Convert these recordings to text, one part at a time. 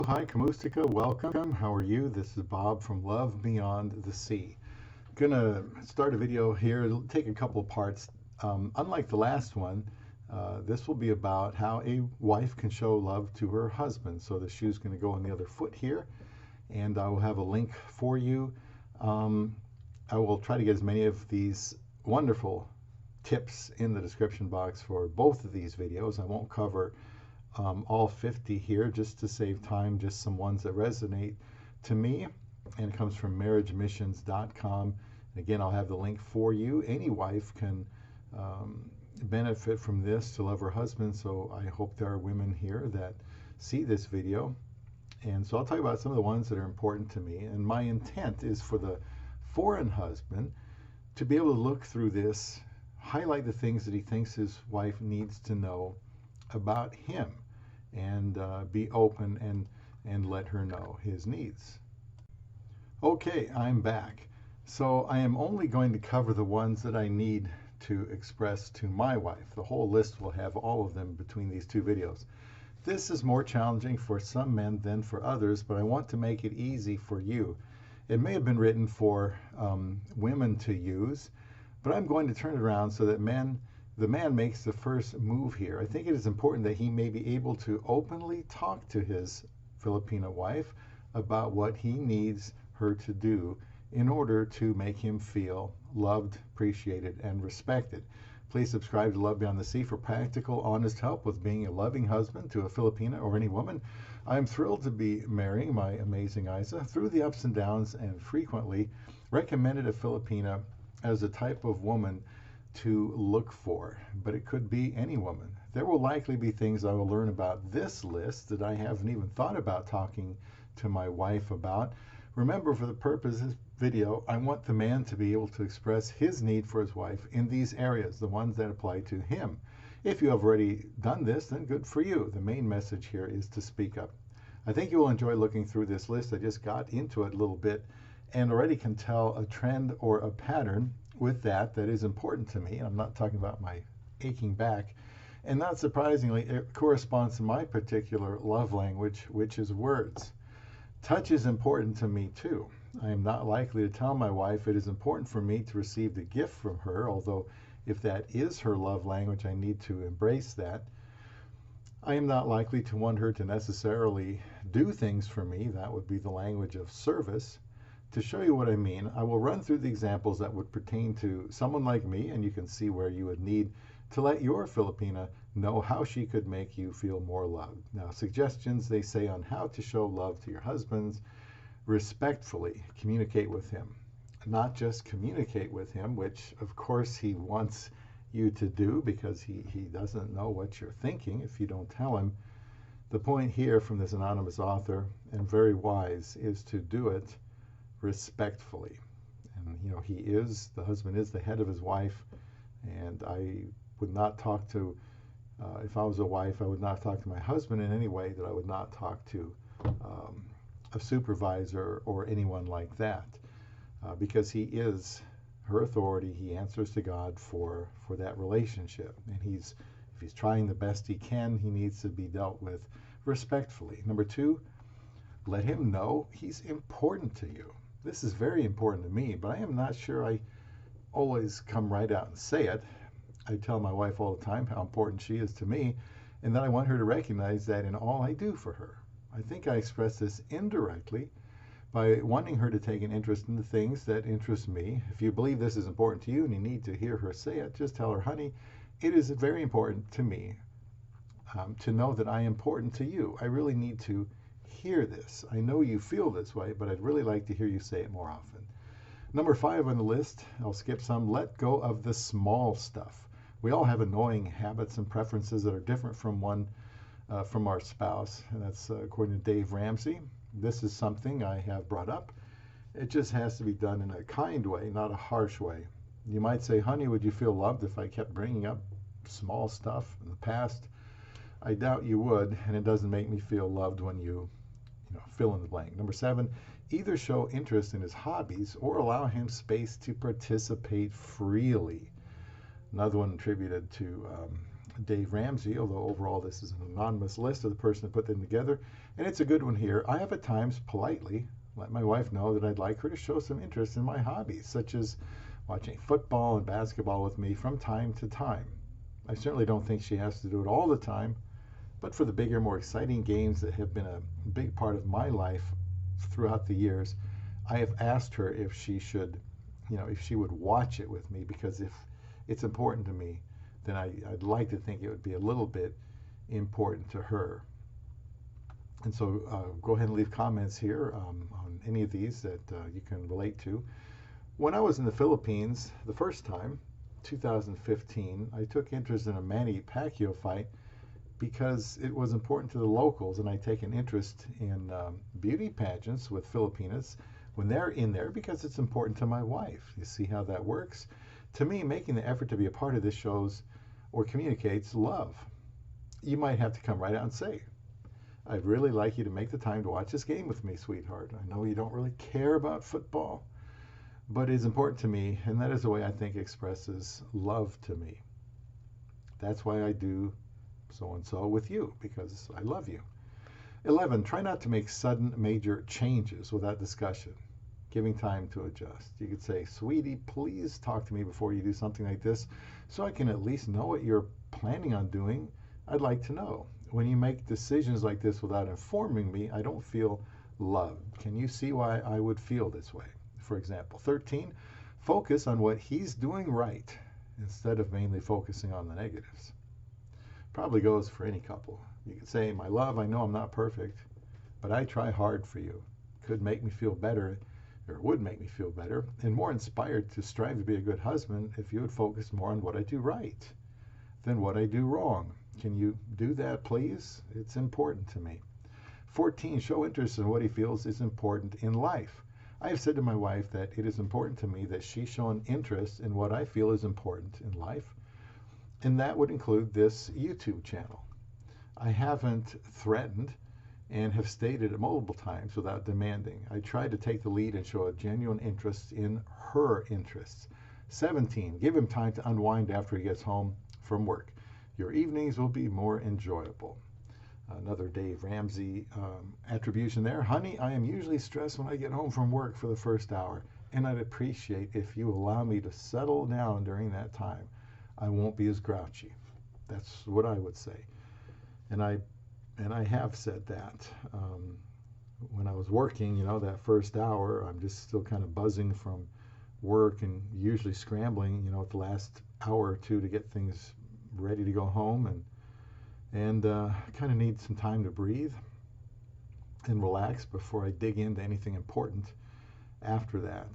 hi, Kamustika. Welcome. How are you? This is Bob from Love Beyond the Sea. Gonna start a video here. It'll take a couple of parts. Unlike the last one, this will be about how a wife can show love to her husband. So the shoe's going to go on the other foot here, and I will have a link for you. I will try to get as many of these wonderful tips in the description box for both of these videos. I won't cover all 50 here just to save time, just some ones that resonate to me, and it comes from marriagemissions.com. Again, I'll have the link for you. Any wife can benefit from this to love her husband, so I hope there are women here that see this video. And so I'll talk about some of the ones that are important to me, and my intent is for the foreign husband to be able to look through this, highlight the things that he thinks his wife needs to know about him, and be open and let her know his needs. Okay, I'm back. So I am only going to cover the ones that I need to express to my wife. The whole list will have all of them between these two videos. This is more challenging for some men than for others, but I want to make it easy for you. It may have been written for women to use, but I'm going to turn it around so that the man makes the first move here. I think it is important that he may be able to openly talk to his Filipina wife about what he needs her to do in order to make him feel loved, appreciated, and respected. Please subscribe to Love Beyond the Sea for practical, honest help with being a loving husband to a Filipina or any woman. I am thrilled to be marrying my amazing Isa through the ups and downs, and frequently recommended a Filipina as a type of woman to look for, but it could be any woman. There will likely be things I will learn about this list that I haven't even thought about talking to my wife about. Remember, for the purpose of this video, I want the man to be able to express his need for his wife in these areas, the ones that apply to him. If you have already done this, then good for you. The main message here is to speak up. I think you will enjoy looking through this list. I just got into it a little bit and already can tell a trend or a pattern with that is important to me. I'm not talking about my aching back. And not surprisingly, it corresponds to my particular love language, which is words. Touch is important to me too. I am not likely to tell my wife it is important for me to receive the gift from her, although if that is her love language, I need to embrace that. I am not likely to want her to necessarily do things for me. That would be the language of service. To show you what I mean, I will run through the examples that would pertain to someone like me, and you can see where you would need to let your Filipina know how she could make you feel more loved. Now, suggestions, they say, on how to show love to your husbands: respectfully communicate with him. Not just communicate with him, which of course he wants you to do because he doesn't know what you're thinking if you don't tell him. The point here from this anonymous author, and very wise, is to do it respectfully. And the husband is the head of his wife, and I would not talk to, if I was a wife, I would not talk to my husband in any way that I would not talk to a supervisor or anyone like that, because he is her authority. He answers to God for that relationship, and if he's trying the best he can, he needs to be dealt with respectfully. Number two, let him know he's important to you. This is very important to me, but I am not sure I always come right out and say it. I tell my wife all the time how important she is to me, and then I want her to recognize that in all I do for her. I think I express this indirectly by wanting her to take an interest in the things that interest me. If you believe this is important to you and you need to hear her say it, just tell her, honey, it is very important to me to know that I am important to you. I really need to hear this. I know you feel this way, but I'd really like to hear you say it more often. Number 5 on the list, I'll skip some: let go of the small stuff. We all have annoying habits and preferences that are different from our spouse, and that's according to Dave Ramsey. This is something I have brought up. It just has to be done in a kind way, not a harsh way. You might say, honey, would you feel loved if I kept bringing up small stuff in the past? I doubt you would, and it doesn't make me feel loved when you fill in the blank. Number 7, either show interest in his hobbies or allow him space to participate freely. Another one attributed to Dave Ramsey, although overall this is an anonymous list of the person that put them together, and it's a good one here. I have at times politely let my wife know that I'd like her to show some interest in my hobbies, such as watching football and basketball with me from time to time. I certainly don't think she has to do it all the time, but for the bigger, more exciting games that have been a big part of my life throughout the years, I have asked her if she should, if she would watch it with me, because if it's important to me, then I'd like to think it would be a little bit important to her. And so go ahead and leave comments here on any of these that you can relate to. When I was in the Philippines the first time, 2015, I took interest in a Manny Pacquiao fight because it was important to the locals, and I take an interest in beauty pageants with Filipinas when they're in there because it's important to my wife. You see how that works? To me, making the effort to be a part of this shows or communicates love. You might have to come right out and say, I'd really like you to make the time to watch this game with me, sweetheart. I know you don't really care about football, but it's important to me, and that is the way I think expresses love to me. That's why I do so-and-so with you, because I love you. 11, try not to make sudden major changes without discussion, giving time to adjust. You could say, sweetie, please talk to me before you do something like this so I can at least know what you're planning on doing. I'd like to know. When you make decisions like this without informing me, I don't feel loved. Can you see why I would feel this way? For example, 13, focus on what he's doing right instead of mainly focusing on the negatives. Probably goes for any couple. You could say, my love, I know I'm not perfect, but I try hard for you. Could make me feel better, or would make me feel better, and more inspired to strive to be a good husband if you would focus more on what I do right than what I do wrong. Can you do that, please? It's important to me. 14, show interest in what he feels is important in life. I have said to my wife that it is important to me that she's shown interest in what I feel is important in life, and that would include this YouTube channel. I haven't threatened and have stated it multiple times without demanding. I try to take the lead and show a genuine interest in her interests. 17, give him time to unwind after he gets home from work. Your evenings will be more enjoyable. Another Dave Ramsey attribution there. Honey, I am usually stressed when I get home from work for the first hour, and I'd appreciate if you allow me to settle down during that time. I won't be as grouchy. That's what I would say. And I have said that. When I was working, that first hour, I'm just still kind of buzzing from work and usually scrambling, at the last hour or two to get things ready to go home, and kind of need some time to breathe and relax before I dig into anything important after that.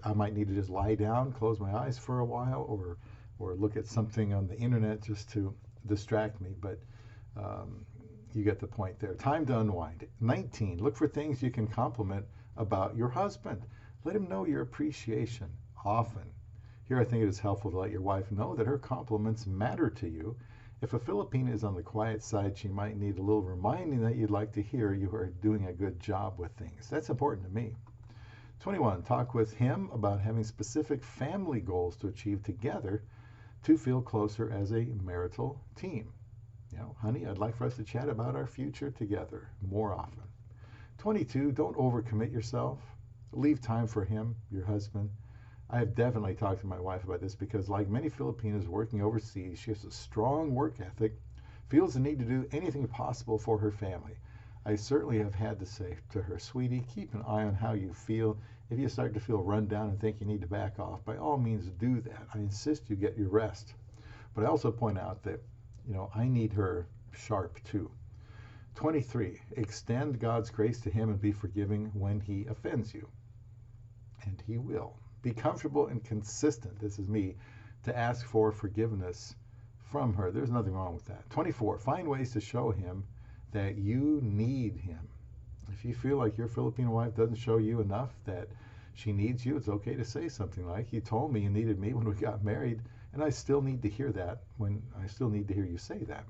I might need to just lie down, close my eyes for a while, or look at something on the internet just to distract me, but you get the point there. Time to unwind. 19, look for things you can compliment about your husband. Let him know your appreciation often. Here I think it is helpful to let your wife know that her compliments matter to you. If a Filipina is on the quiet side, she might need a little reminding that you'd like to hear you are doing a good job with things. That's important to me. 21, talk with him about having specific family goals to achieve together to feel closer as a marital team. Honey, I'd like for us to chat about our future together more often. 22, don't overcommit yourself. Leave time for him, your husband. I have definitely talked to my wife about this because, like many Filipinas working overseas, she has a strong work ethic, feels the need to do anything possible for her family. I certainly have had to say to her, sweetie, keep an eye on how you feel. If you start to feel run down and think you need to back off, by all means do that. I insist you get your rest. But I also point out that, I need her sharp too. 23, extend God's grace to him and be forgiving when he offends you. And he will. Be comfortable and consistent, this is me, to ask for forgiveness from her. There's nothing wrong with that. 24, find ways to show him that you need him. If you feel like your Filipino wife doesn't show you enough that she needs you, it's okay to say something like, you told me you needed me when we got married, and I still need to hear that I still need to hear you say that.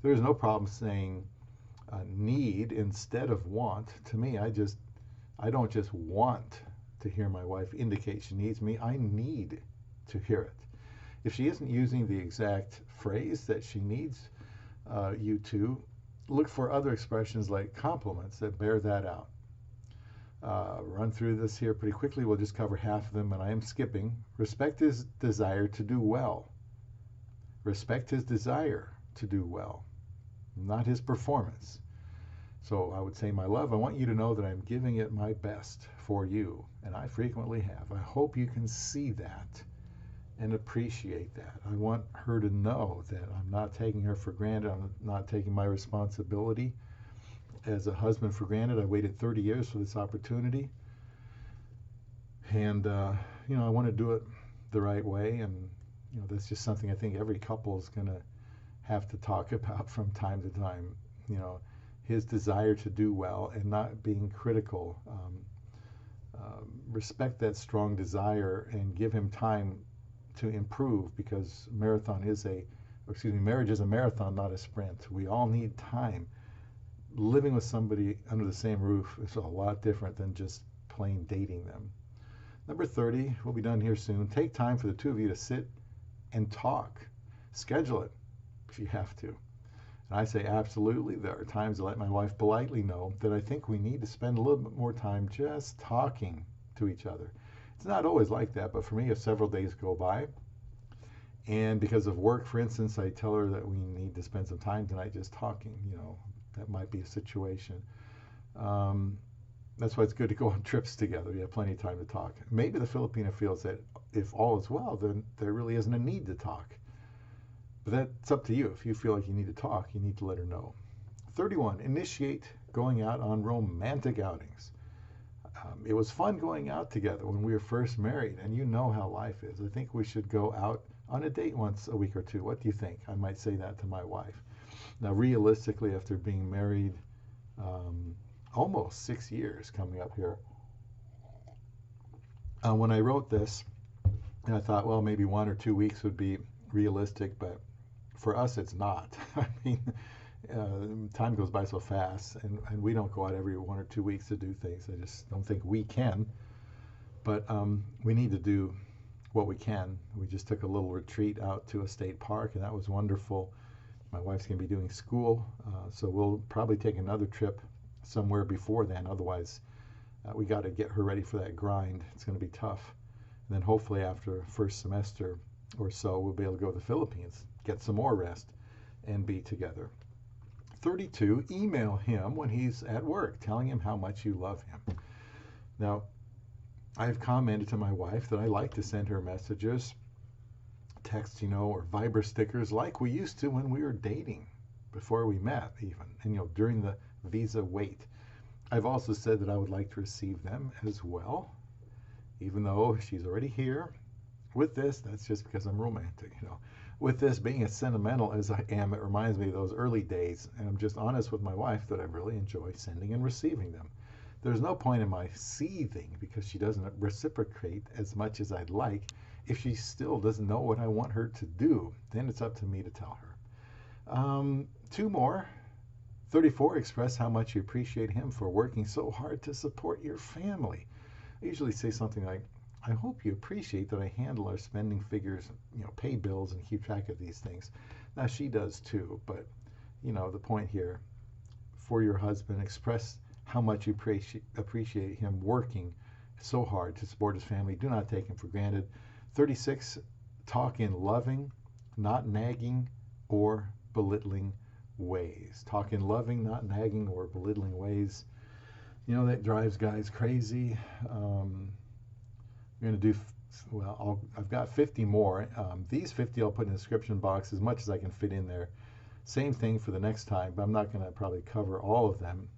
There's no problem saying need instead of want. To me, I don't just want to hear my wife indicate she needs me. I need to hear it. If she isn't using the exact phrase that she needs you to, look for other expressions like compliments that bear that out. Run through this here pretty quickly. We'll just cover half of them, and I am skipping. Respect his desire to do well. Respect his desire to do well, not his performance. So I would say, my love, I want you to know that I'm giving it my best for you, and I frequently have. I hope you can see that and appreciate that. I want her to know that I'm not taking her for granted. I'm not taking my responsibility as a husband for granted. I waited 30 years for this opportunity, and I want to do it the right way. And that's just something I think every couple is going to have to talk about from time to time. His desire to do well and not being critical. Respect that strong desire and give him time to improve, because marriage is a marathon, not a sprint. We all need time. Living with somebody under the same roof is a lot different than just plain dating them. Number 30, we'll be done here soon. Take time for the two of you to sit and talk. Schedule it if you have to. And I say absolutely. There are times I let my wife politely know that I think we need to spend a little bit more time just talking to each other. It's not always like that, but for me, if several days go by, and because of work, for instance, I tell her that we need to spend some time tonight just talking, that might be a situation. That's why it's good to go on trips together. You have plenty of time to talk. Maybe the Filipina feels that if all is well, then there really isn't a need to talk. But that's up to you. If you feel like you need to talk, you need to let her know. 31, initiate going out on romantic outings. It was fun going out together when we were first married, and you know how life is. I think we should go out on a date once a week or two. What do you think? I might say that to my wife. Now, realistically, after being married almost 6 years coming up here, when I wrote this, and I thought, well, maybe 1 or 2 weeks would be realistic, but for us, it's not. I mean, time goes by so fast, and we don't go out every 1 or 2 weeks to do things. I just don't think we can. But we need to do what we can. We just took a little retreat out to a state park, and that was wonderful. My wife's going to be doing school, so we'll probably take another trip somewhere before then. Otherwise, we got to get her ready for that grind. It's going to be tough. And then hopefully after first semester or so, we'll be able to go to the Philippines, get some more rest, and be together. 32, email him when he's at work, telling him how much you love him. Now, I've commented to my wife that I like to send her messages, texts, or Viber stickers like we used to when we were dating, before we met even, and during the visa wait. I've also said that I would like to receive them as well, even though she's already here. With this, that's just because I'm romantic, With this, being as sentimental as I am, it reminds me of those early days, and I'm just honest with my wife that I really enjoy sending and receiving them. There's no point in my seething because she doesn't reciprocate as much as I'd like. If she still doesn't know what I want her to do, then it's up to me to tell her. 2 more. 34, express how much you appreciate him for working so hard to support your family. I usually say something like, I hope you appreciate that I handle our spending figures, pay bills and keep track of these things. Now, she does too, but, the point here, for your husband, express how much you appreciate him working so hard to support his family. Do not take him for granted. 36, talk in loving, not nagging or belittling ways. Talk in loving, not nagging or belittling ways. That drives guys crazy. I'm going to do, I've got 50 more. These 50 I'll put in the description box as much as I can fit in there. Same thing for the next time, but I'm not going to probably cover all of them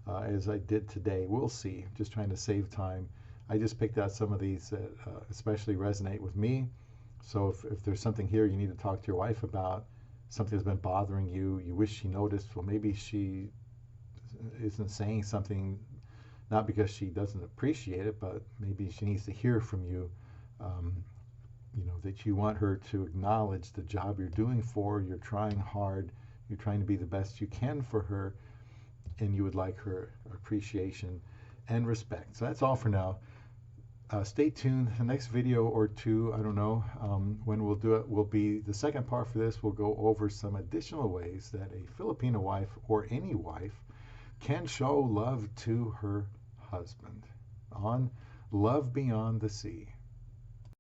as I did today. We'll see. Just trying to save time. I just picked out some of these that especially resonate with me. So if there's something here you need to talk to your wife about, something that's been bothering you, you wish she noticed, well, maybe she isn't saying something not because she doesn't appreciate it, but maybe she needs to hear from you, that you want her to acknowledge the job you're doing for her. You're trying hard. You're trying to be the best you can for her, and you would like her appreciation and respect. So that's all for now. Stay tuned. The next video or two, I don't know when we'll do it, will be the second part for this. We'll go over some additional ways that a Filipina wife or any wife can show love to her husband on Love Beyond the Sea.